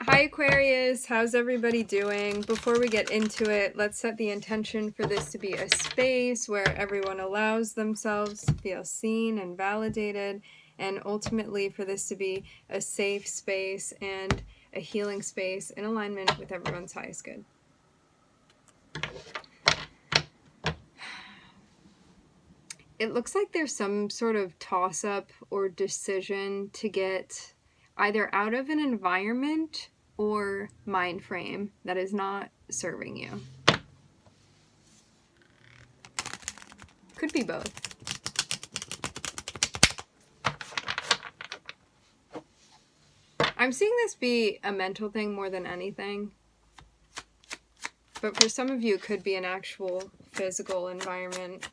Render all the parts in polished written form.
Hi Aquarius, how's everybody doing? Before we get into it, let's set the intention for this to be a space where everyone allows themselves to feel seen and validated, and ultimately for this to be a safe space and a healing space in alignment with everyone's highest good. It looks like there's some sort of toss-up or decision to get either out of an environment or mind frame that is not serving you. Could be both. I'm seeing this be a mental thing more than anything. But for some of you, it could be an actual physical environment.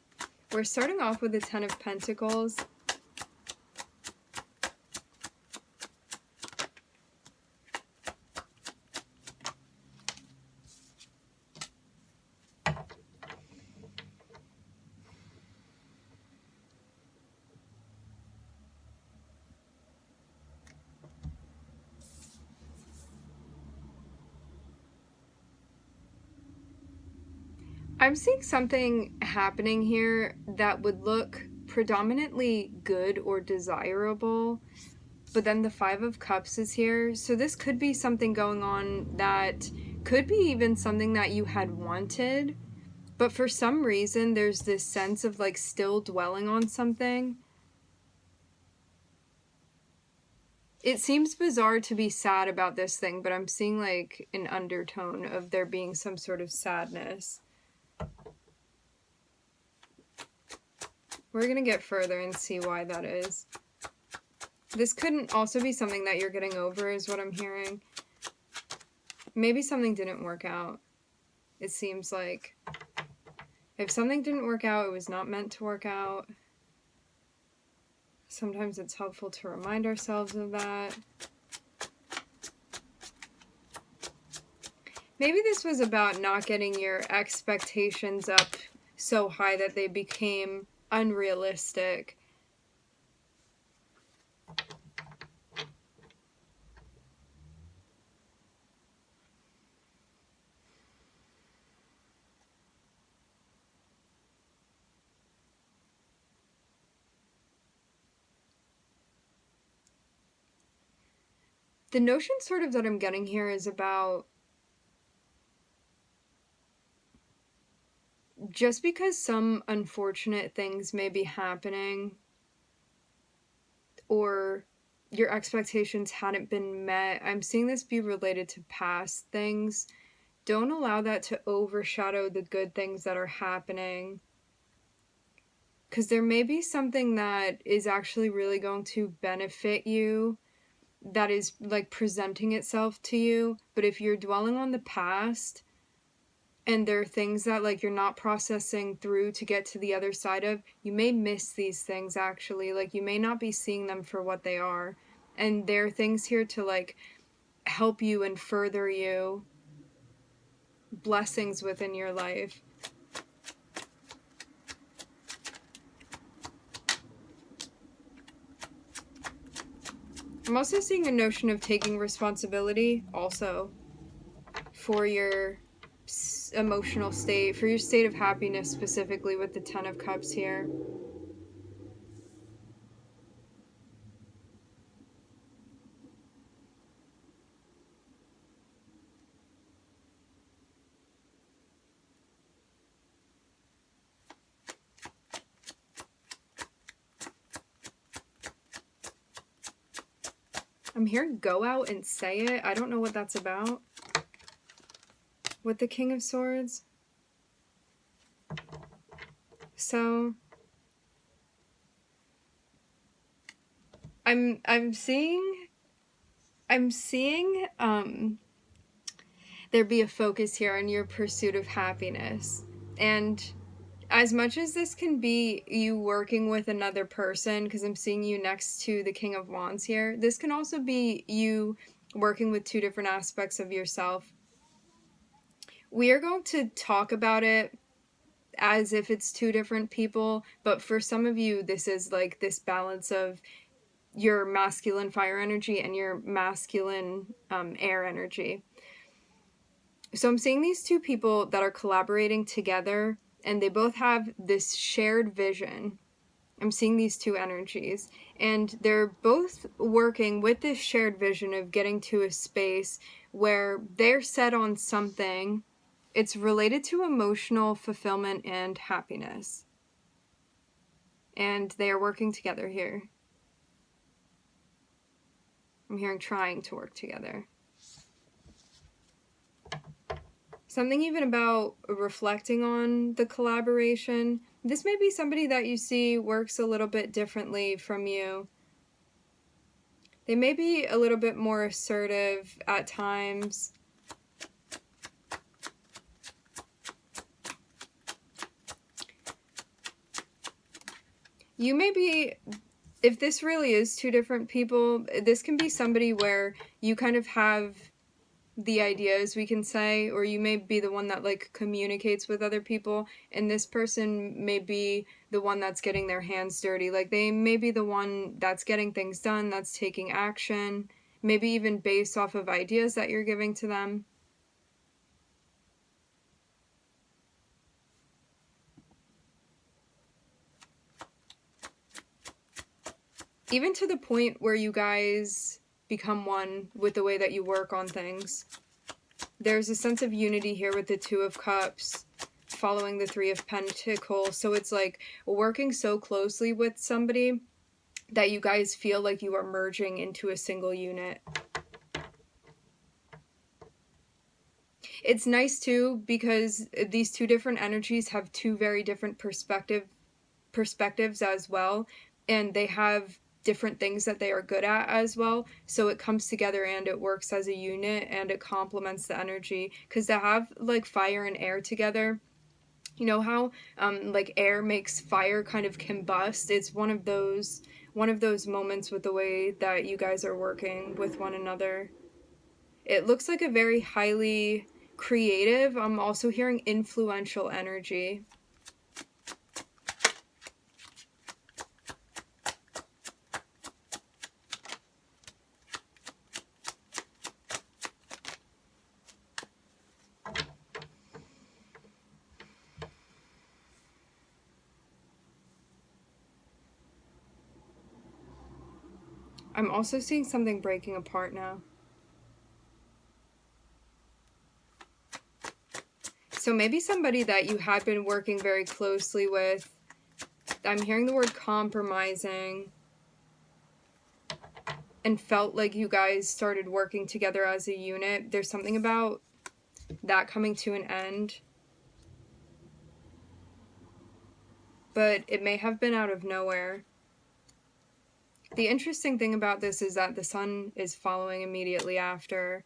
We're starting off with the Ten of Pentacles. I'm seeing something happening here that would look predominantly good or desirable, but then the Five of Cups is here. So this could be something going on that could be even something that you had wanted, but for some reason there's this sense of like still dwelling on something. It seems bizarre to be sad about this thing, but I'm seeing like an undertone of there being some sort of sadness. We're going to get further and see why that is. This couldn't also be something that you're getting over, is what I'm hearing. Maybe something didn't work out. It seems like if something didn't work out, it was not meant to work out. Sometimes it's helpful to remind ourselves of that. Maybe this was about not getting your expectations up so high that they became unrealistic. The notion sort of that I'm getting here is about just because some unfortunate things may be happening or your expectations hadn't been met, I'm seeing this be related to past things. Don't allow that to overshadow the good things that are happening, because there may be something that is actually really going to benefit you that is like presenting itself to you. But if you're dwelling on the past and there are things that like you're not processing through to get to the other side of, you may miss these things actually. Like you may not be seeing them for what they are. And there are things here to like help you and further you. Blessings within your life. I'm also seeing a notion of taking responsibility also for your emotional state, for your state of happiness specifically with the Ten of Cups here. I'm hearing go out and say it. I don't know what that's about. With the King of Swords. So I'm seeing there be a focus here on your pursuit of happiness. And as much as this can be you working with another person, because I'm seeing you next to the King of Wands here, this can also be you working with two different aspects of yourself. We are going to talk about it as if it's two different people, but for some of you, this is like this balance of your masculine fire energy and your masculine air energy. So I'm seeing these two people that are collaborating together, and they both have this shared vision. I'm seeing these two energies, and they're both working with this shared vision of getting to a space where they're set on something. It's related to emotional fulfillment and happiness. And they are working together here. I'm hearing trying to work together. Something even about reflecting on the collaboration. This may be somebody that you see works a little bit differently from you. They may be a little bit more assertive at times. You may be, if this really is two different people, this can be somebody where you kind of have the ideas, we can say, or you may be the one that like communicates with other people, and this person may be the one that's getting their hands dirty. Like they may be the one that's getting things done, that's taking action, maybe even based off of ideas that you're giving to them. Even to the point where you guys become one with the way that you work on things. There's a sense of unity here with the Two of Cups following the Three of Pentacles. So it's like working so closely with somebody that you guys feel like you are merging into a single unit. It's nice too because these two different energies have two very different perspectives as well, and they have different things that they are good at as well, so it comes together and it works as a unit and it complements the energy. Because to have like fire and air together, you know how like air makes fire kind of combust. It's one of those moments with the way that you guys are working with one another. It looks like a very highly creative, I'm also hearing influential energy. I'm also seeing something breaking apart now. So maybe somebody that you had been working very closely with, I'm hearing the word compromising, and felt like you guys started working together as a unit. There's something about that coming to an end. But it may have been out of nowhere. The interesting thing about this is that the sun is following immediately after.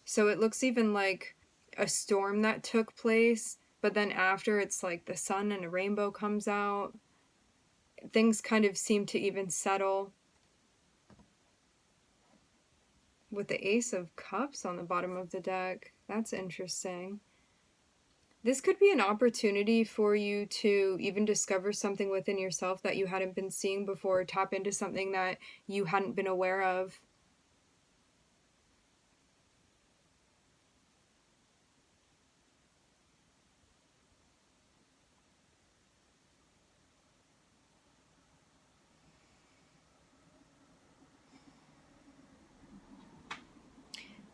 So it looks even like a storm that took place, but then after it's like the sun and a rainbow comes out. Things kind of seem to even settle. With the Ace of Cups on the bottom of the deck. That's interesting. This could be an opportunity for you to even discover something within yourself that you hadn't been seeing before, tap into something that you hadn't been aware of.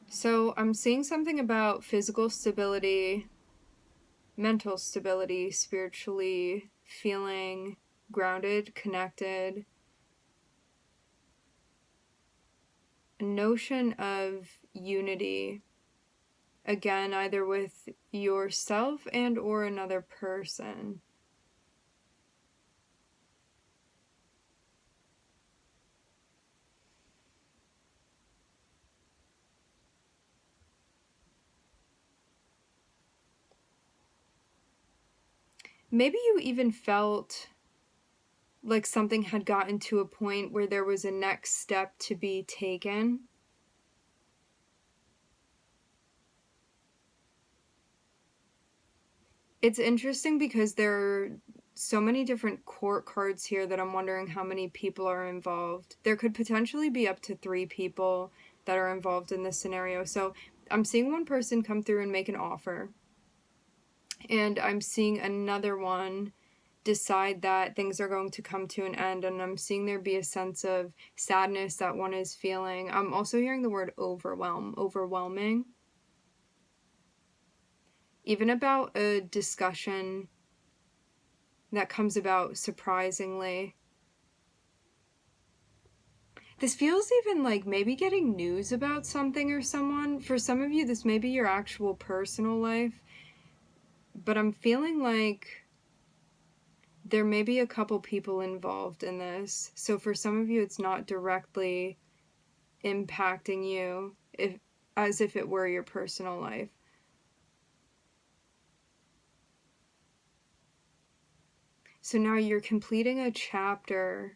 So I'm seeing something about physical stability, mental stability, spiritually feeling grounded, connected. A notion of unity, again, either with yourself and or another person. Maybe you even felt like something had gotten to a point where there was a next step to be taken. It's interesting because there are so many different court cards here that I'm wondering how many people are involved. There could potentially be up to 3 people that are involved in this scenario. So I'm seeing one person come through and make an offer. And I'm seeing another one decide that things are going to come to an end. And I'm seeing there be a sense of sadness that one is feeling. I'm also hearing the word overwhelming. Even about a discussion that comes about surprisingly. This feels even like maybe getting news about something or someone. For some of you, this may be your actual personal life. But I'm feeling like there may be a couple people involved in this. So for some of you, it's not directly impacting you as if it were your personal life. So now you're completing a chapter,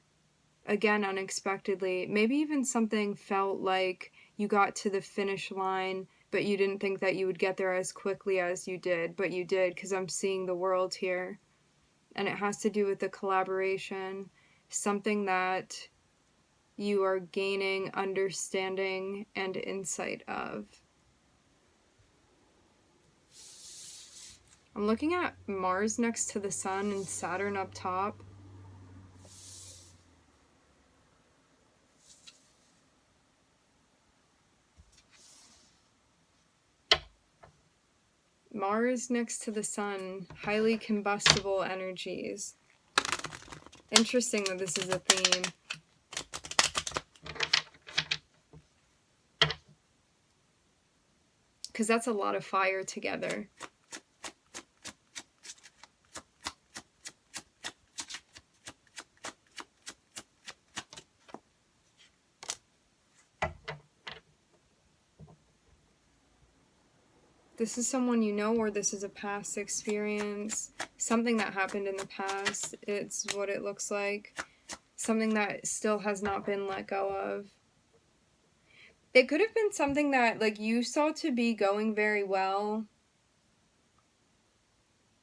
again, unexpectedly. Maybe even something felt like you got to the finish line, but you didn't think that you would get there as quickly as you did, but you did, because I'm seeing the world here. And it has to do with the collaboration, something that you are gaining understanding and insight of. I'm looking at Mars next to the Sun and Saturn up top. Mars next to the Sun, highly combustible energies. Interesting that this is a theme. Because that's a lot of fire together. This is someone you know, or this is a past experience. Something that happened in the past. It's what it looks like. Something that still has not been let go of. It could have been something that, like, you saw to be going very well,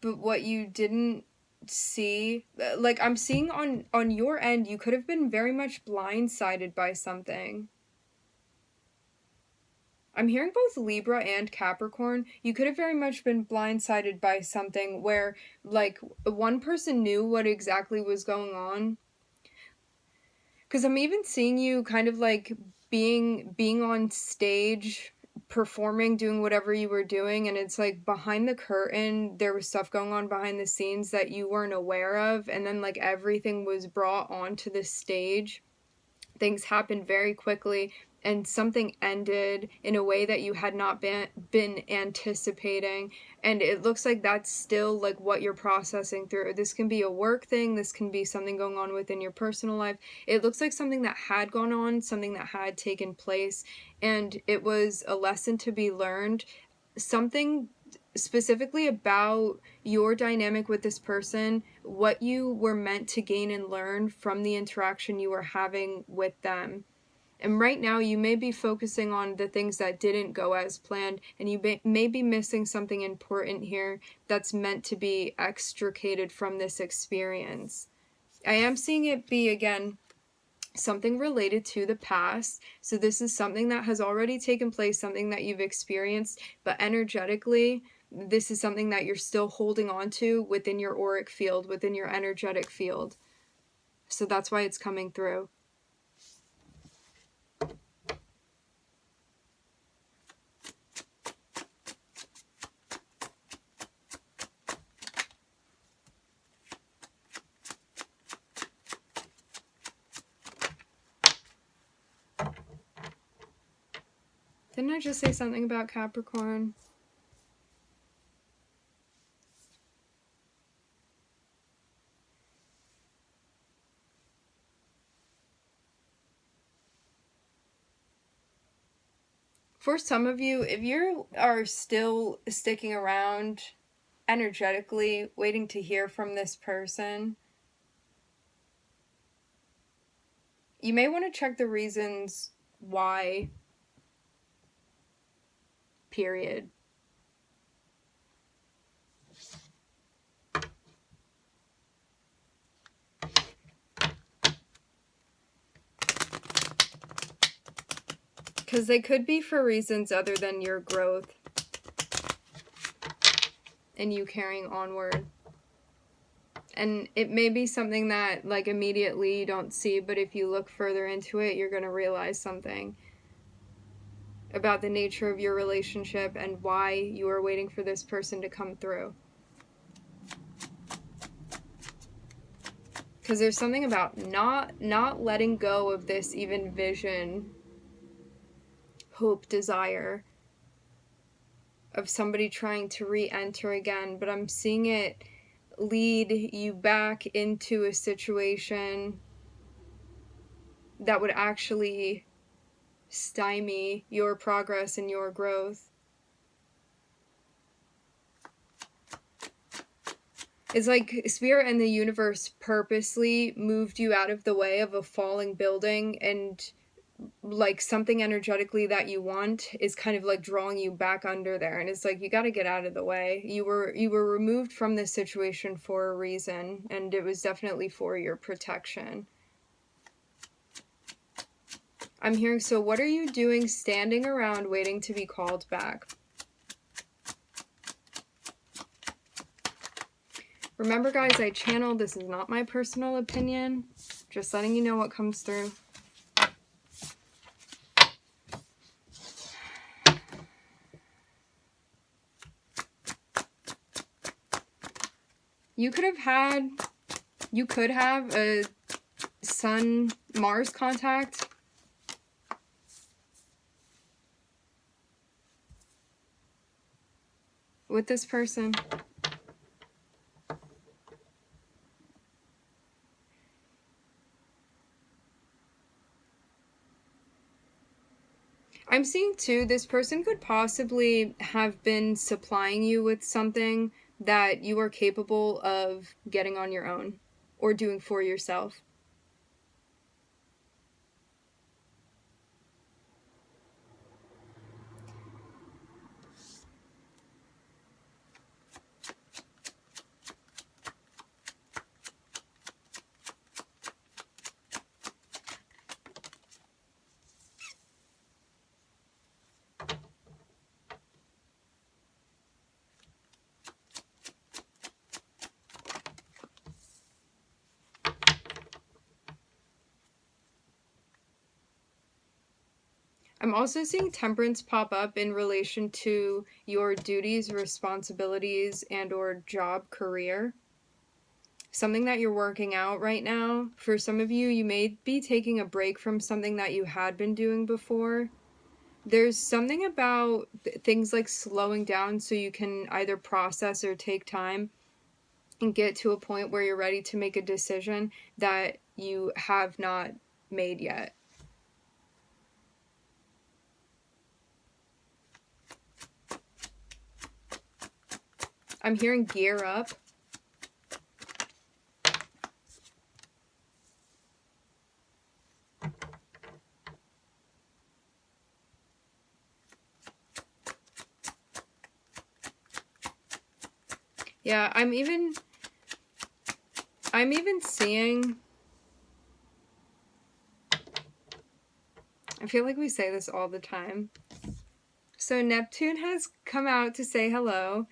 but what you didn't see, like, I'm seeing on your end, you could have been very much blindsided by something. I'm hearing both Libra and Capricorn. You could have very much been blindsided by something where, like, one person knew what exactly was going on. Because I'm even seeing you kind of, like, being on stage, performing, doing whatever you were doing, and it's like behind the curtain, there was stuff going on behind the scenes that you weren't aware of, and then, like, everything was brought onto the stage. Things happened very quickly, and something ended in a way that you had not been anticipating, and it looks like that's still, like, what you're processing through. This can be a work thing, this can be something going on within your personal life. It looks like something that had gone on, something that had taken place, and it was a lesson to be learned. Something specifically about your dynamic with this person, what you were meant to gain and learn from the interaction you were having with them. And right now, you may be focusing on the things that didn't go as planned, and you may be missing something important here that's meant to be extricated from this experience. I am seeing it be, again, something related to the past. So this is something that has already taken place, something that you've experienced, but energetically, this is something that you're still holding on to within your auric field, within your energetic field. So that's why it's coming through. Didn't I just say something about Capricorn? For some of you, if you are still sticking around energetically, waiting to hear from this person, you may want to check the reasons why, period. Because they could be for reasons other than your growth and you carrying onward. And it may be something that, like, immediately you don't see, but if you look further into it, you're going to realize something about the nature of your relationship and why you are waiting for this person to come through. Because there's something about not letting go of this even vision, hope, desire of somebody trying to re-enter again, but I'm seeing it lead you back into a situation that would actually stymie your progress and your growth. It's like Spirit and the universe purposely moved you out of the way of a falling building, and like something energetically that you want is kind of like drawing you back under there, and it's like, you got to get out of the way. You were removed from this situation for a reason, and it was definitely for your protection. I'm hearing, so what are you doing standing around waiting to be called back? Remember, guys, I channeled. This is not my personal opinion. Just letting you know what comes through. You could have a Sun-Mars contact. With this person. I'm seeing too, this person could possibly have been supplying you with something that you are capable of getting on your own or doing for yourself. I'm also seeing Temperance pop up in relation to your duties, responsibilities, and or job, career. Something that you're working out right now. For some of you, you may be taking a break from something that you had been doing before. There's something about things like slowing down so you can either process or take time and get to a point where you're ready to make a decision that you have not made yet. I'm hearing gear up. Yeah, I'm even seeing, I feel like we say this all the time. So Neptune has come out to say hello.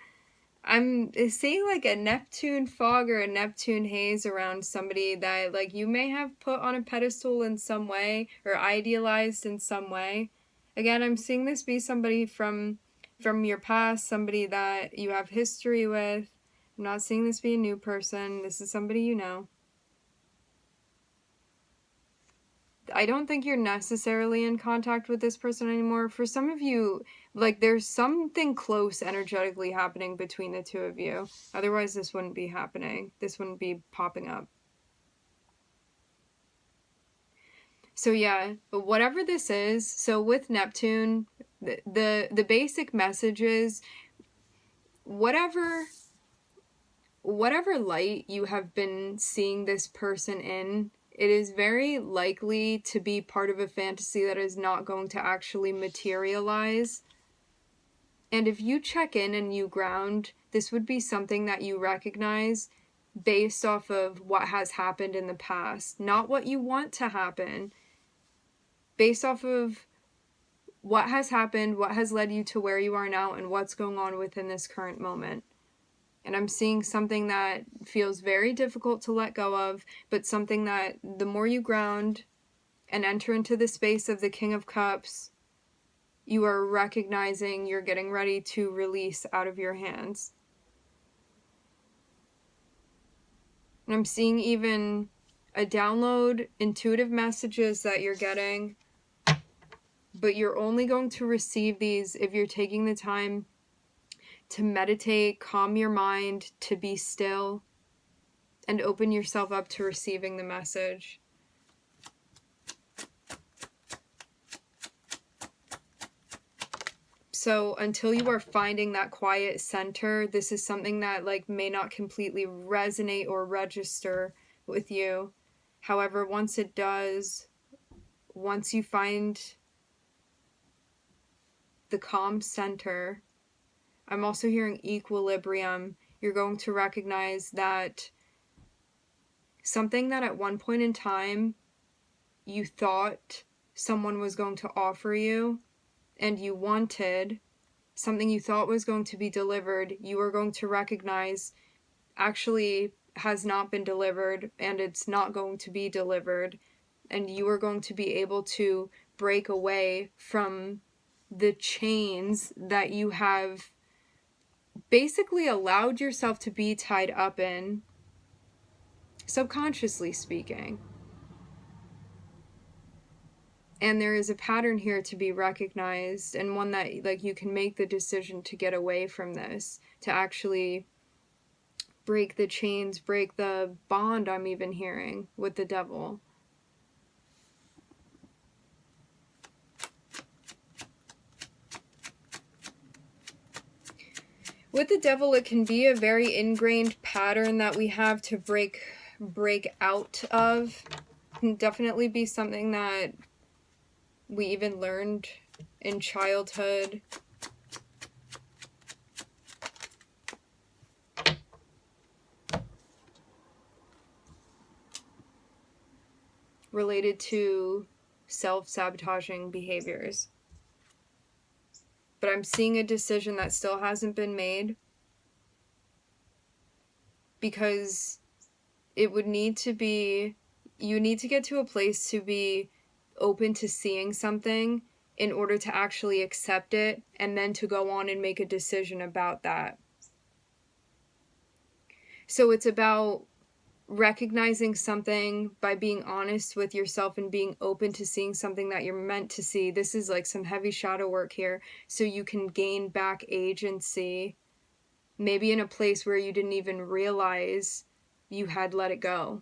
I'm seeing like a Neptune fog or a Neptune haze around somebody that like you may have put on a pedestal in some way or idealized in some way. Again, I'm seeing this be somebody from your past, somebody that you have history with. I'm not seeing this be a new person. This is somebody you know. I don't think you're necessarily in contact with this person anymore. For some of you, like, there's something close energetically happening between the two of you. Otherwise, this wouldn't be happening. This wouldn't be popping up. So yeah, but whatever this is, so with Neptune, the basic message is whatever light you have been seeing this person in, it is very likely to be part of a fantasy that is not going to actually materialize. And if you check in and you ground, this would be something that you recognize based off of what has happened in the past, not what you want to happen, based off of what has happened, what has led you to where you are now, and what's going on within this current moment. And I'm seeing something that feels very difficult to let go of, but something that the more you ground and enter into the space of the King of Cups, you are recognizing you're getting ready to release out of your hands. And I'm seeing even a download, intuitive messages that you're getting, but you're only going to receive these if you're taking the time to meditate, calm your mind, to be still, and open yourself up to receiving the message. So until you are finding that quiet center, this is something that may not completely resonate or register with you. However, once it does, once you find the calm center, I'm also hearing equilibrium. You're going to recognize that something that at one point in time you thought someone was going to offer you and you wanted, something you thought was going to be delivered, you are going to recognize actually has not been delivered, and it's not going to be delivered, and you are going to be able to break away from the chains that you have basically allowed yourself to be tied up in, subconsciously speaking. And there is a pattern here to be recognized, and one that you can make the decision to get away from this, to actually break the chains, break the bond I'm even hearing with the devil. With the devil, it can be a very ingrained pattern that we have to break out of. It can definitely be something that we even learned in childhood. Related to self-sabotaging behaviors. But I'm seeing a decision that still hasn't been made, because it would need to be, you need to get to a place to be open to seeing something in order to actually accept it, and then to go on and make a decision about that. So it's about recognizing something by being honest with yourself and being open to seeing something that you're meant to see. This is some heavy shadow work here, so you can gain back agency, maybe in a place where you didn't even realize you had let it go.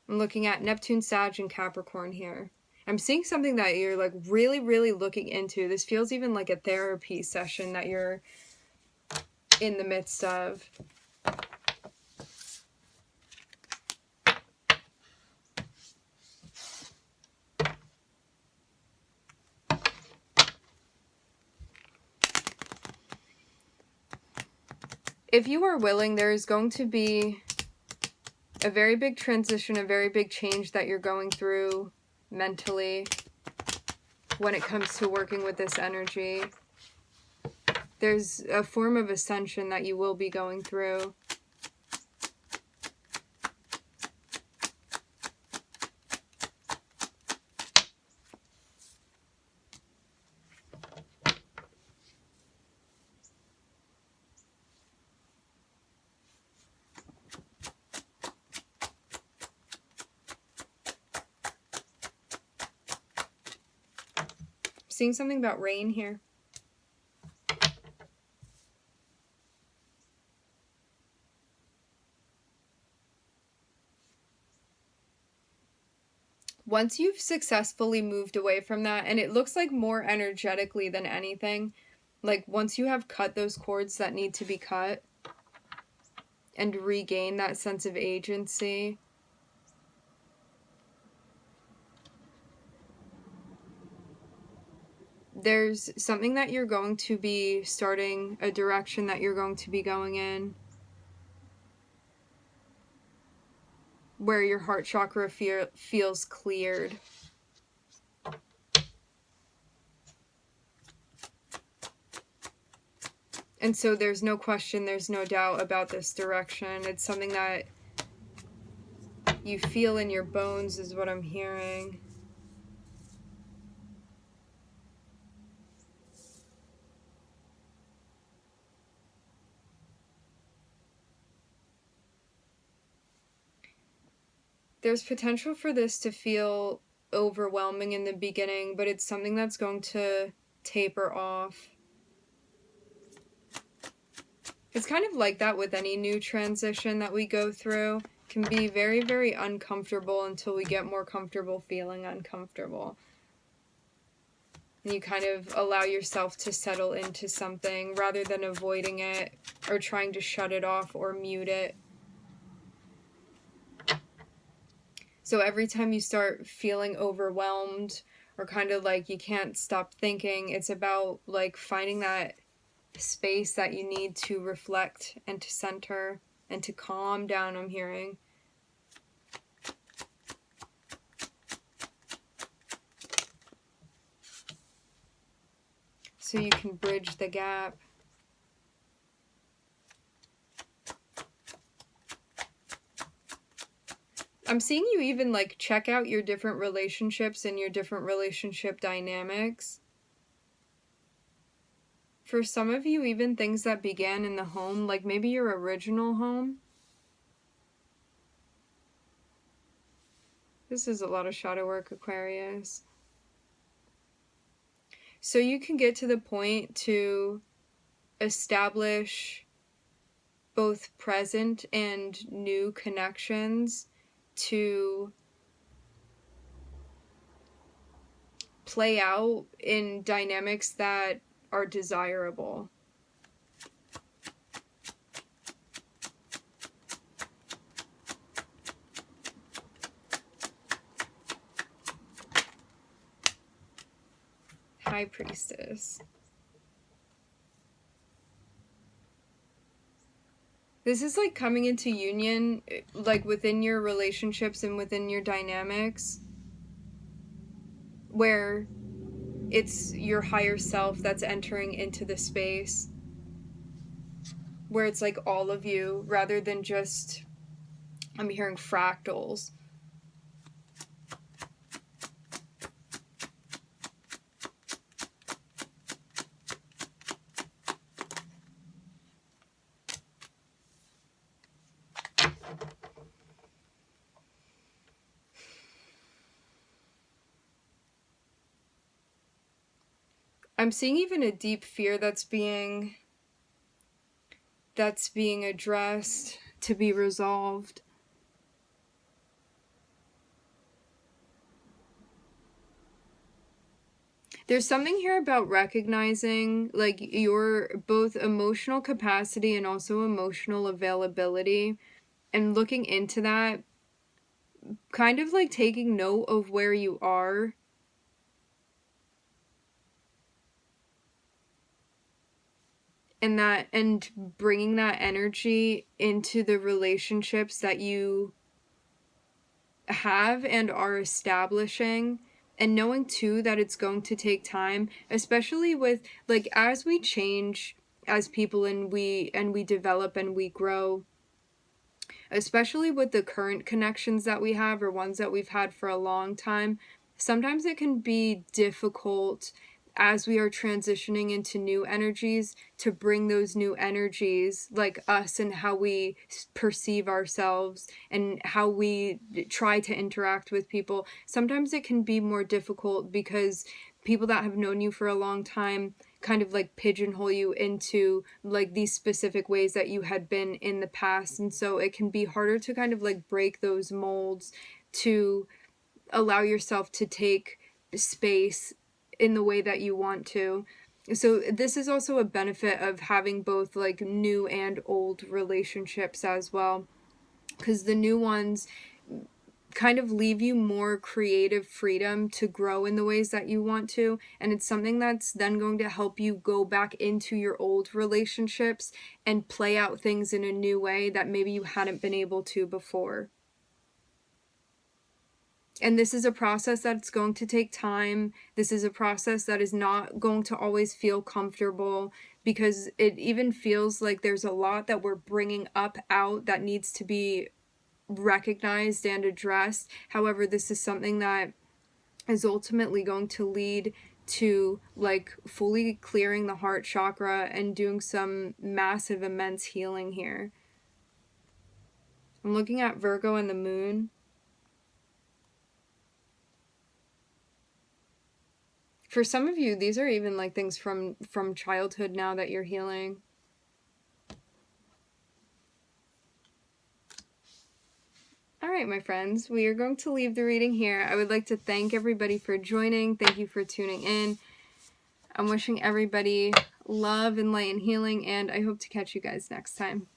I'm looking at Neptune, Sag, and Capricorn here. I'm seeing something that you're really, really looking into. This feels even like a therapy session that you're in the midst of. If you are willing, there is going to be a very big transition, a very big change that you're going through mentally when it comes to working with this energy. There's a form of ascension that you will be going through. Seeing something about rain here. Once you've successfully moved away from that, and it looks like more energetically than anything, once you have cut those cords that need to be cut and regain that sense of agency, there's something that you're going to be starting, a direction that you're going to be going in, where your heart chakra feels cleared. And so there's no question, there's no doubt about this direction. It's something that you feel in your bones is what I'm hearing. There's potential for this to feel overwhelming in the beginning, but it's something that's going to taper off. It's kind of like that with any new transition that we go through. It can be very, very uncomfortable until we get more comfortable feeling uncomfortable. And you kind of allow yourself to settle into something rather than avoiding it or trying to shut it off or mute it. So every time you start feeling overwhelmed or kind of like you can't stop thinking, it's about like finding that space that you need to reflect and to center and to calm down, I'm hearing. So you can bridge the gap. I'm seeing you even like check out your different relationships and your different relationship dynamics. For some of you, even things that began in the home, like maybe your original home. This is a lot of shadow work, Aquarius. So you can get to the point to establish both present and new connections to play out in dynamics that are desirable. High Priestess. This is like coming into union, like within your relationships and within your dynamics, where it's your higher self that's entering into the space, where it's like all of you rather than just, I'm hearing fractals. I'm seeing even a deep fear that's being addressed, to be resolved. There's something here about recognizing like your both emotional capacity and also emotional availability, and looking into that, kind of like taking note of where you are. And bringing that energy into the relationships that you have and are establishing, and knowing too that it's going to take time, especially with like as we change as people and we develop and we grow, especially with the current connections that we have or ones that we've had for a long time. Sometimes it can be difficult as we are transitioning into new energies to bring those new energies, like us and how we perceive ourselves and how we try to interact with people. Sometimes it can be more difficult because people that have known you for a long time kind of like pigeonhole you into like these specific ways that you had been in the past. And so it can be harder to kind of like break those molds to allow yourself to take space in the way that you want to. So this is also a benefit of having both like new and old relationships as well, because the new ones kind of leave you more creative freedom to grow in the ways that you want to, and it's something that's then going to help you go back into your old relationships and play out things in a new way that maybe you hadn't been able to before. And this is a process that's going to take time. This is a process that is not going to always feel comfortable, because it even feels like there's a lot that we're bringing up out that needs to be recognized and addressed. However, this is something that is ultimately going to lead to like fully clearing the heart chakra and doing some massive, immense healing here. I'm looking at Virgo and the moon. For some of you, these are even like things from childhood now that you're healing. All right, my friends, we are going to leave the reading here. I would like to thank everybody for joining. Thank you for tuning in. I'm wishing everybody love and light and healing, and I hope to catch you guys next time.